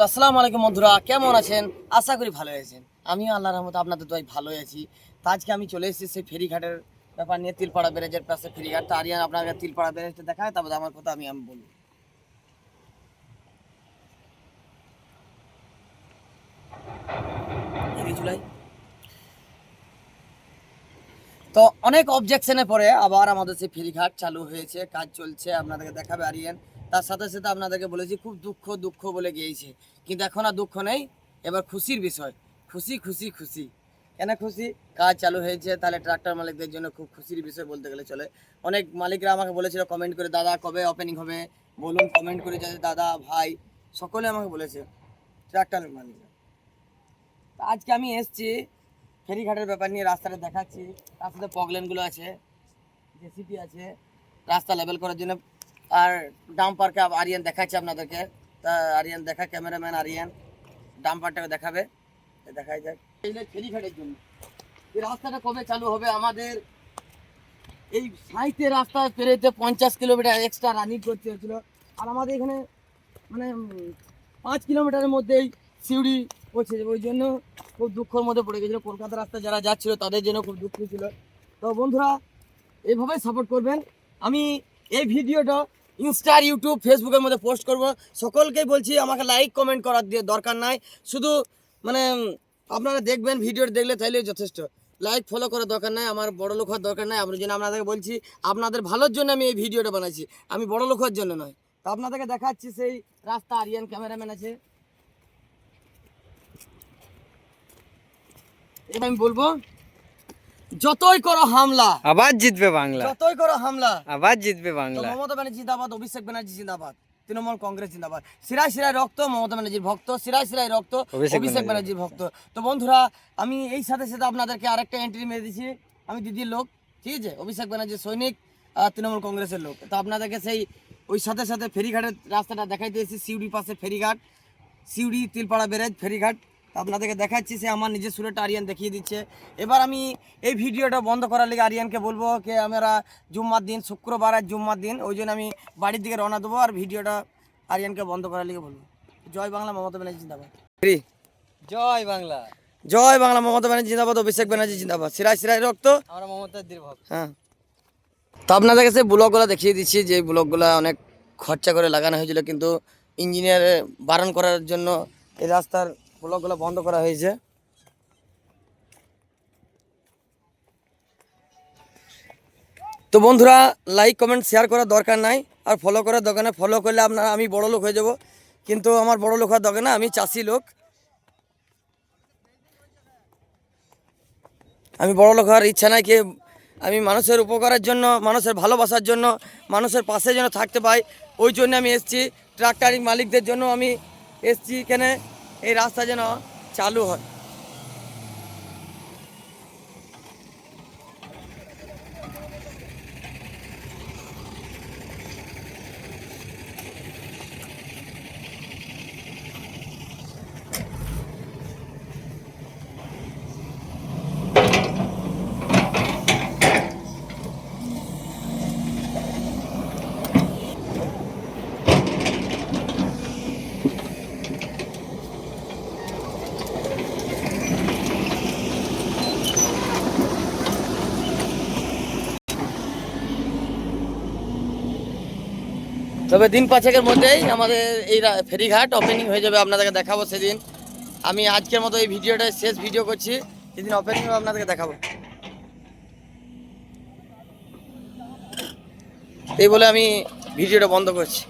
তো আসসালামু আলাইকুম বন্ধুরা, কেমন আছেন? আশা করি ভালো আছেন। আমিও আল্লাহর রহমতে আপনাদের দোয়ায় ভালোই আছি। তো আজকে আমি চলে এসেছি সেই ফেরিঘাটের ব্যাপার নিয়ে, তিলপাড়া ব্যারেজের পাশে ফেরিঘাট। তো আরিয়ান আপনাকে তিলপাড়া ব্যারেজটা দেখায়, তারপরে আমার কথা আমি বলবো। তো অনেক অবজেকশনের পরে আবার আমাদের সেই ফেরিঘাট চালু হয়েছে, কাজ চলছে, আপনাদেরকে দেখাবে আরিয়ান। তার সাথে সাথে আপনাদেরকে বলেছি খুব দুঃখ দুঃখ বলে গিয়েছে, কিন্তু এখন আর দুঃখ নেই, এবার খুশির বিষয়। খুশি খুশি খুশি। কেন খুশি? কাজ চালু হয়েছে, তাহলে ট্রাক্টর মালিকদের জন্য খুব খুশির বিষয় বলতে গেলে চলে। অনেক মালিকরা আমাকে বলেছিল কমেন্ট করে, দাদা কবে ওপেনিং হবে বলুন, কমেন্ট করে যাচ্ছে দাদা ভাই, সকলে আমাকে বলেছে ট্রাক্টর মালিকরা। আজকে আমি এসছি ফেরিঘাটের ব্যাপার নিয়ে, রাস্তাটা দেখাচ্ছি। তার সাথে পগলেনগুলো আছে, জেসিপি আছে রাস্তা লেভেল করার জন্য, আর ডাম্পারকে আরিয়ান দেখাচ্ছে আপনাদেরকে। তা আরিয়ান দেখা, ক্যামেরাম্যান আরিয়ান ডাম্পারটাকে দেখাবে। দেখাই যাক এই ফেরিঘাটের জন্য এই রাস্তাটা কবে চালু হবে। আমাদের এই সাইতে রাস্তা পেরোতে 50 কিলোমিটার এক্সট্রা রানিং করতে হয়েছিল, আর আমাদের এখানে মানে 5 কিলোমিটারের মধ্যেই সিউড়ি পৌঁছে যাবে। ওই জন্য খুব দুঃখের মধ্যে পড়ে গেছিলো। কলকাতা রাস্তা যারা যাচ্ছিলো তাদের জন্য খুব দুঃখ ছিল। তো বন্ধুরা এইভাবেই সাপোর্ট করবেন। আমি এই ভিডিওটা ইনস্টা, ইউটিউব, ফেসবুকের মধ্যে পোস্ট করব। সকলকেই বলছি আমাকে লাইক কমেন্ট করার দিয়ে দরকার নাই, শুধু মানে আপনারা দেখবেন, ভিডিওটা দেখলে তাইলেই যথেষ্ট। লাইক ফলো করার দরকার নাই, আমার বড় লোক হওয়ার দরকার নাই। আপনার জন্য আপনাদেরকে বলছি, আপনাদের ভালোর জন্য আমি এই ভিডিওটা বানাইছি, আমি বড় লোক হওয়ার জন্য নয়। তো আপনাদেরকে দেখাচ্ছি সেই রাস্তা। আরিয়ান ক্যামেরাম্যান আছে। এবার আমি বলবো, যতই করো হামলা আবার জিতবে বাংলা, যতই করো হামলা আবার জিতবে বাংলা। মমতা ব্যানার্জি জিন্দাবাদ, অভিষেক ব্যানার্জি জিন্দাবাদ, তৃণমূল কংগ্রেস জিন্দাবাদ। শিরায় শিরায় রক্ত মমতা ব্যানার্জির ভক্ত, শিরায় শিরায় রক্ত অভিষেক ব্যানার্জির ভক্ত। তো বন্ধুরা আমি এই সাথে সাথে আপনাদেরকে আরেকটা এন্ট্রি মেরে দিচ্ছি। আমি দিদির লোক, ঠিক আছে, অভিষেক ব্যানার্জির সৈনিক, তৃণমূল কংগ্রেসের লোক। তো আপনাদেরকে সেই ওই সাথে সাথে ফেরিঘাটের রাস্তাটা দেখাইতে এসেছি। সিউড়ি পাশে ফেরিঘাট, সিউড়ি তিলপাড়া ব্যারেজ ফেরিঘাট আপনাদেরকে দেখাচ্ছি। সে আমার নিজের সুরেটা আরিয়ান দেখিয়ে দিচ্ছে। এবার আমি এই ভিডিওটা বন্ধ করার লিগে আরিয়ানকে বলবো যে আমরা জুম্মার দিন, শুক্রবার আর জুম্মার দিন, ওই জন্য আমি বাড়ির দিকে রওনা দেবো, আর ভিডিওটা আরিয়ানকে বন্ধ করার লিগে বলবো। জয় বাংলা, মমতা ব্যানার্জি জিন্দাবাদ। জয় বাংলা, জয় বাংলা, মমতা ব্যানার্জি জিন্দাবাদ, অভিষেক ব্যানার্জি জিন্দাবাদ, শিরায় শিরায় রক্ত আমরা মমতার ভক্ত। হ্যাঁ। তো আপনাদেরকে সেই ব্লগগুলো দেখিয়ে দিচ্ছি, যে ব্লগগুলো অনেক খরচা করে লাগানো হয়েছিল, কিন্তু ইঞ্জিনিয়ার বারণ করার জন্য এই রাস্তার ব্লকগুলো বন্ধ করা হয়েছে। তো বন্ধুরা লাইক কমেন্ট শেয়ার করার দরকার নাই, আর ফলো করার দরকার নাই। ফলো করলে আপনারা, আমি বড় লোক হয়ে যাব, কিন্তু আমার বড় লোক হওয়ার দরকার না, আমি চাষি লোক। আমি বড় লোক হওয়ার ইচ্ছা নাই। আমি মানুষের উপকারের জন্য, মানুষের ভালোবাসার জন্য, মানুষের পাশে যেন থাকতে পাই, ওই জন্য আমি এসেছি। ট্রাক্টর মালিকদের জন্য আমি এসেছি এখানে, এই রাস্তা যেন চালু হয়। তবে দিন পাঁচেকের মধ্যেই আমাদের এই ফেরিঘাট ওপেনিং হয়ে যাবে, আপনাদেরকে দেখাবো সেদিন। আমি আজকের মতো এই ভিডিওটা শেষ ভিডিও করছি, যেদিন ওপেনিং হবে আপনাদেরকে দেখাবো। এই বলে আমি ভিডিওটা বন্ধ করছি।